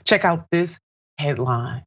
Check out this headline.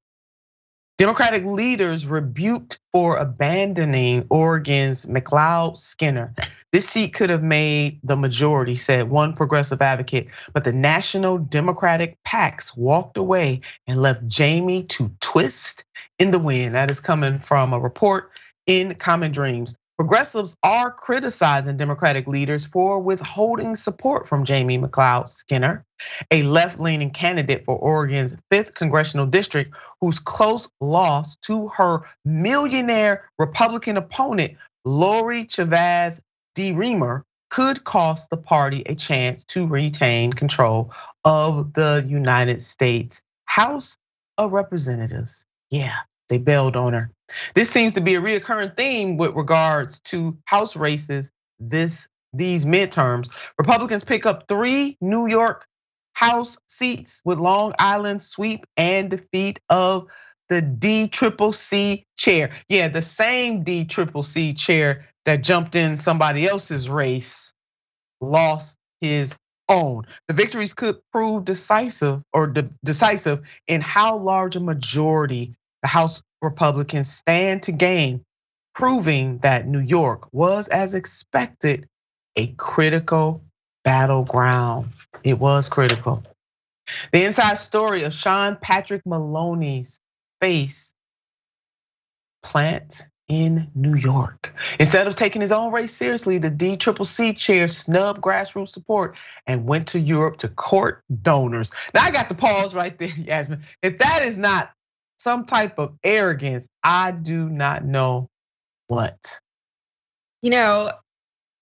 Democratic leaders rebuked for abandoning Oregon's McLeod-Skinner. This seat could have made the majority, said one progressive advocate, but the National Democratic PACs walked away and left Jamie to twist in the wind. That is coming from a report in Common Dreams. Progressives are criticizing Democratic leaders for withholding support from Jamie McLeod-Skinner, a left-leaning candidate for Oregon's 5th congressional district, whose close loss to her millionaire Republican opponent, Lori Chavez DeRemer, could cost the party a chance to retain control of the United States House of Representatives. Yeah, they bailed on her. This seems to be a reoccurring theme with regards to House races these midterms. Republicans pick up 3 New York House seats with Long Island sweep and defeat of the DCCC chair. Yeah, the same DCCC chair that jumped in somebody else's race lost his own. The victories could prove decisive in how large a majority the House Republicans stand to gain, proving that New York was, as expected, a critical battleground. It was critical. The inside story of Sean Patrick Maloney's face plant in New York. Instead of taking his own race seriously, the DCCC chair snubbed grassroots support and went to Europe to court donors. Now I got to pause right there, Yasmin. If that is not some type of arrogance, I do not know what. You know,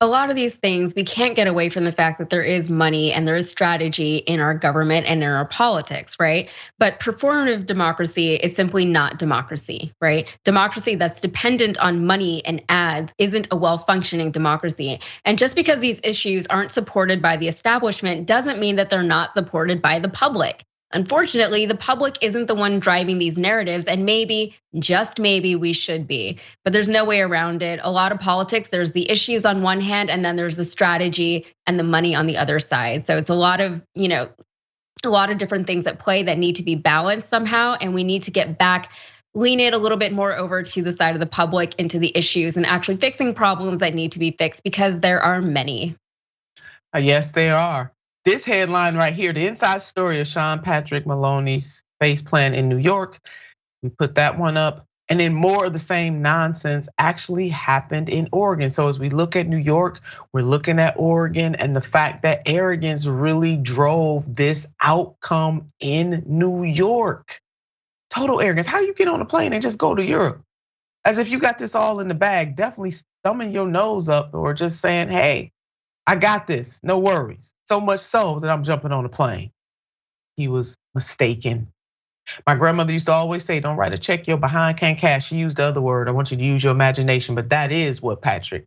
a lot of these things, we can't get away from the fact that there is money and there is strategy in our government and in our politics, right? But performative democracy is simply not democracy, right? Democracy that's dependent on money and ads isn't a well-functioning democracy. And just because these issues aren't supported by the establishment doesn't mean that they're not supported by the public. Unfortunately, the public isn't the one driving these narratives, and maybe, just maybe, we should be. But there's no way around it. A lot of politics, there's the issues on one hand, and then there's the strategy and the money on the other side. So it's a lot of, a lot of different things at play that need to be balanced somehow, and we need to get back, lean it a little bit more over to the side of the public, into the issues, and actually fixing problems that need to be fixed, because there are many. Yes, there are. This headline right here, the inside story of Sean Patrick Maloney's face plant in New York. We put that one up. And then more of the same nonsense actually happened in Oregon. So as we look at New York, we're looking at Oregon, and the fact that arrogance really drove this outcome in New York. Total arrogance. How you get on a plane and just go to Europe? As if you got this all in the bag, definitely thumbing your nose up or just saying, hey, I got this, no worries. So much so that I'm jumping on a plane. He was mistaken. My grandmother used to always say, don't write a check your behind can't cash. She used the other word. I want you to use your imagination, but that is what Patrick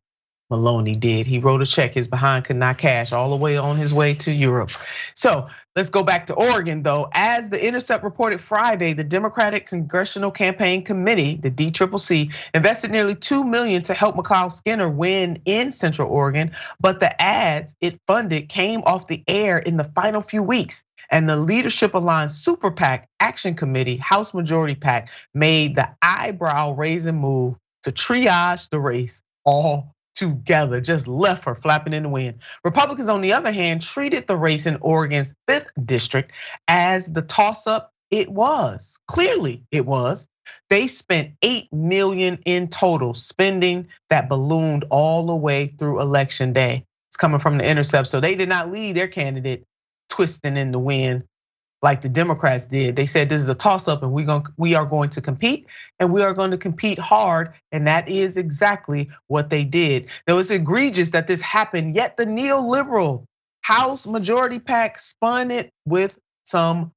Maloney did. He wrote a check his behind could not cash all the way on his way to Europe. So let's go back to Oregon though. As The Intercept reported Friday, the Democratic Congressional Campaign Committee, the DCCC, invested nearly $2 million to help McLeod-Skinner win in Central Oregon, but the ads it funded came off the air in the final few weeks. And the leadership aligned Super PAC Action Committee, House Majority PAC, made the eyebrow-raising move to triage the race all together, just left her flapping in the wind. Republicans, on the other hand, treated the race in Oregon's 5th district as the toss-up it was. Clearly it was. They spent $8 million in total, spending that ballooned all the way through election day. It's coming from The Intercept, so they did not lead their candidate twisting in the wind like the Democrats did. They said this is a toss-up and we are going to compete, and we are going to compete hard, and that is exactly what they did. It was egregious that this happened, yet the neoliberal House Majority PAC spun it with some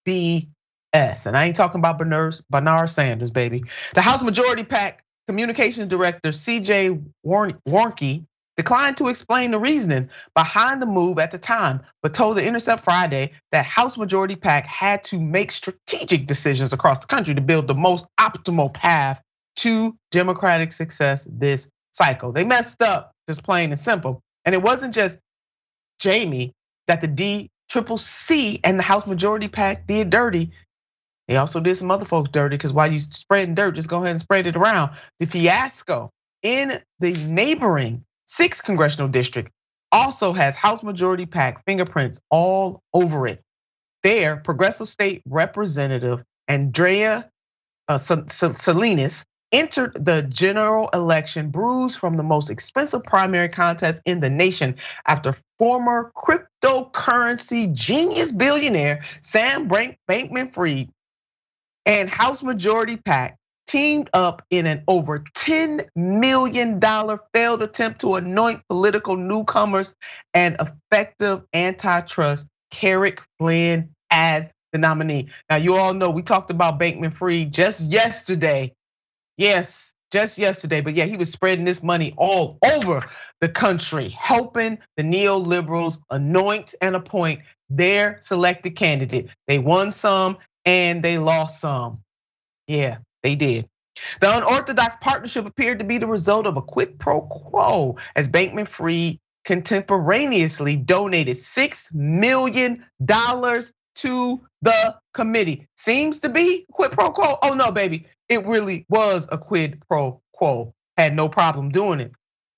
BS. And I ain't talking about Bernard Sanders, baby. The House Majority PAC Communications Director CJ Warnke declined to explain the reasoning behind the move at the time, but told The Intercept Friday that House Majority PAC had to make strategic decisions across the country to build the most optimal path to Democratic success this cycle. They messed up, just plain and simple. And it wasn't just Jamie that the Triple C and the House Majority PAC did dirty. They also did some other folks dirty, because while you spreading dirt, just go ahead and spread it around. The fiasco in the neighboring 6th congressional district also has House Majority PAC fingerprints all over it. Their progressive state representative Andrea Salinas entered the general election bruised from the most expensive primary contest in the nation after former cryptocurrency genius billionaire Sam Bankman-Fried and House Majority PAC teamed up in an over $10 million failed attempt to anoint political newcomers and effective antitrust Carrick Flynn as the nominee. Now, you all know we talked about Bankman-Fried just yesterday. Yes, just yesterday. But yeah, he was spreading this money all over the country, helping the neoliberals anoint and appoint their selected candidate. They won some and they lost some. Yeah, they did. The unorthodox partnership appeared to be the result of a quid pro quo, as Bankman-Fried contemporaneously donated $6 million to the committee. Seems to be quid pro quo. Oh no, baby, it really was a quid pro quo. Had no problem doing it.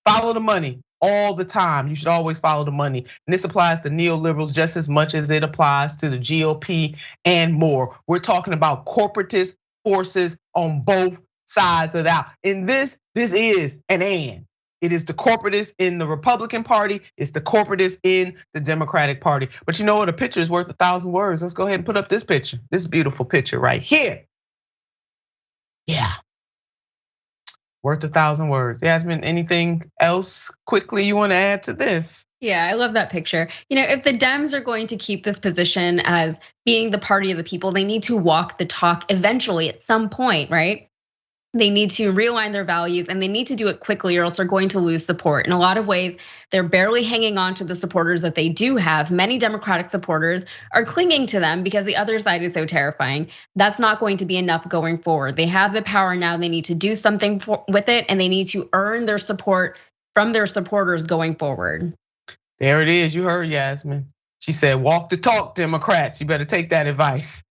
Follow the money all the time. You should always follow the money. And this applies to neoliberals just as much as it applies to the GOP and more. We're talking about corporatist forces on both sides of that. And this is an and. It is the corporatists in the Republican Party, it's the corporatists in the Democratic Party. But you know what? A picture is worth 1,000 words. Let's go ahead and put up this picture, this beautiful picture right here. Yeah, worth 1,000 words. Yasmin, anything else quickly you want to add to this? Yeah, I love that picture. If the Dems are going to keep this position as being the party of the people, they need to walk the talk eventually at some point, right? They need to realign their values, and they need to do it quickly, or else they're going to lose support. In a lot of ways, they're barely hanging on to the supporters that they do have. Many Democratic supporters are clinging to them because the other side is so terrifying. That's not going to be enough going forward. They have the power now. They need to do something with it, and they need to earn their support from their supporters going forward. There it is. You heard Yasmin. She said, walk the talk, Democrats. You better take that advice.